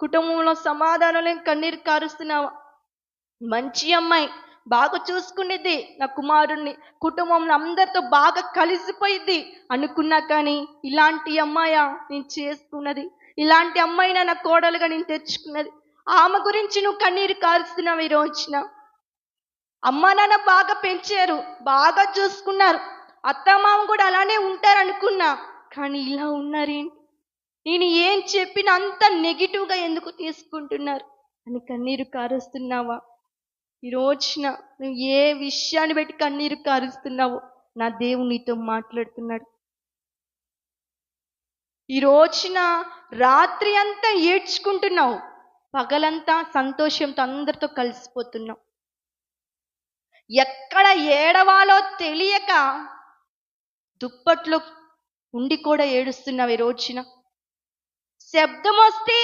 కుటుంబంలో సమాధానం లేని కన్నీరు కారుస్తున్నావా? మంచి అమ్మాయి, బాగా చూసుకునేది నా కుమారుణ్ణి, కుటుంబంలో అందరితో బాగా కలిసిపోయిద్ది అనుకున్నా కానీ ఇలాంటి అమ్మాయా నేను చేసుకున్నది? ఇలాంటి అమ్మాయినా నా కోడలుగా నేను తెచ్చుకున్నది? ఆమె గురించి నువ్వు కన్నీరు కారుస్తున్నావు. ఈ రోజున అమ్మా నాన్న బాగా పెంచారు, బాగా చూసుకున్నారు, అత్తమామ కూడా అలానే ఉంటారు అనుకున్నా, కానీ ఇలా ఉన్నారేంటి? నేను ఏం చెప్పినా అంత నెగిటివ్గా ఎందుకు తీసుకుంటున్నారు అని కన్నీరు కారుస్తున్నావా? ఈ రోజున నువ్వు ఏ విషయాన్ని బట్టి కన్నీరు కారుస్తున్నావో నా దేవుడు నీతో మాట్లాడుతున్నాడు. ఈ రోజున రాత్రి అంతా ఏడ్చుకుంటున్నావు, పగలంతా సంతోషంతో అందరితో కలిసిపోతున్నావు. ఎక్కడ ఏడవాలో తెలియక దుప్పట్లో ఉండి కూడా ఏడుస్తున్నావు. ఈ రోజున శబ్దం వస్తే